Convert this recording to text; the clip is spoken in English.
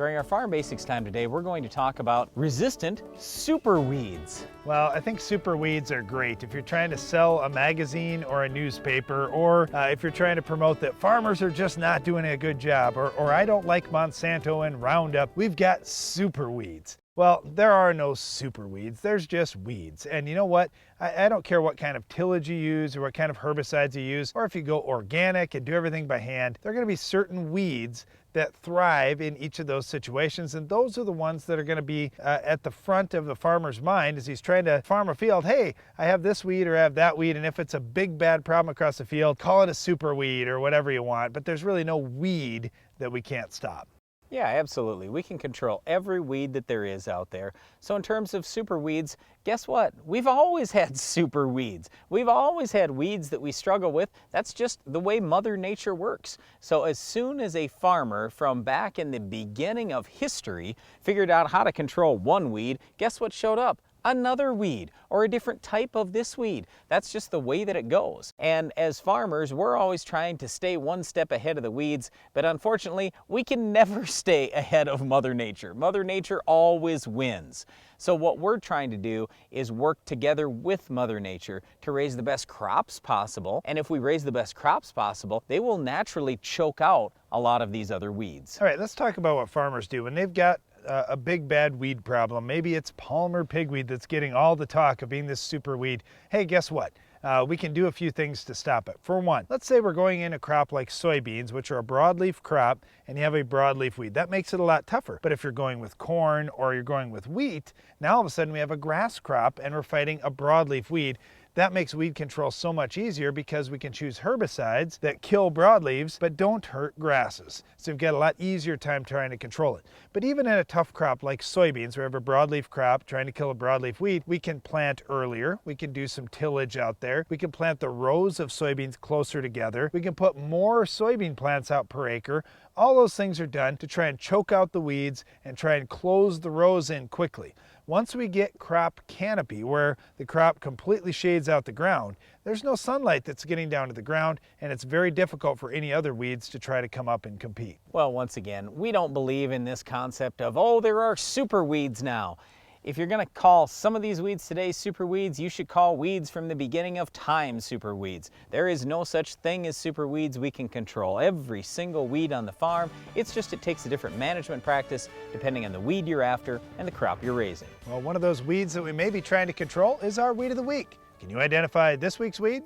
During our Farm Basics time today, we're going to talk about resistant super weeds. Well, I think super weeds are great if you're trying to sell a magazine or a newspaper, or if you're trying to promote that farmers are just not doing a good job, or I don't like Monsanto and Roundup. We've got super weeds. Well, there are no super weeds, there's just weeds. And you know what? I don't care what kind of tillage you use or what kind of herbicides you use, or if you go organic and do everything by hand, there are going to be certain weeds that thrive in each of those situations, and those are the ones that are going to be at the front of the farmer's mind as he's trying to farm a field. Hey, I have this weed or I have that weed, and if it's a big bad problem across the field, call it a super weed or whatever you want, but there's really no weed that we can't stop. Yeah, absolutely. We can control every weed that there is out there. So in terms of super weeds, guess what? We've always had super weeds. We've always had weeds that we struggle with. That's just the way Mother Nature works. So as soon as a farmer from back in the beginning of history figured out how to control one weed, guess what showed up? Another weed or a different type of this weed. That's just the way that it goes. And as farmers, we're always trying to stay one step ahead of the weeds, but unfortunately, we can never stay ahead of Mother Nature. Mother Nature always wins. So what we're trying to do is work together with Mother Nature to raise the best crops possible. And if we raise the best crops possible, they will naturally choke out a lot of these other weeds. All right, let's talk about what farmers do when they've got a big bad weed problem. Maybe it's Palmer pigweed that's getting all the talk of being this super weed. Hey, guess what? We can do a few things to stop it. For one, let's say we're going in a crop like soybeans, which are a broadleaf crop, and you have a broadleaf weed. That makes it a lot tougher. But if you're going with corn or you're going with wheat, now all of a sudden we have a grass crop and we're fighting a broadleaf weed. That makes weed control so much easier because we can choose herbicides that kill broadleaves but don't hurt grasses. So we've got a lot easier time trying to control it. But even in a tough crop like soybeans, we have a broadleaf crop trying to kill a broadleaf weed, we can plant earlier. We can do some tillage out there. We can plant the rows of soybeans closer together. We can put more soybean plants out per acre. All those things are done to try and choke out the weeds and try and close the rows in quickly. Once we get crop canopy, where the crop completely shades out the ground, there's no sunlight that's getting down to the ground, and it's very difficult for any other weeds to try to come up and compete. Well, once again, we don't believe in this concept of, oh, there are super weeds now. If you're going to call some of these weeds today super weeds, you should call weeds from the beginning of time super weeds. There is no such thing as super weeds. We can control every single weed on the farm. It's just it takes a different management practice depending on the weed you're after and the crop you're raising. Well, one of those weeds that we may be trying to control is our weed of the week. Can you identify this week's weed?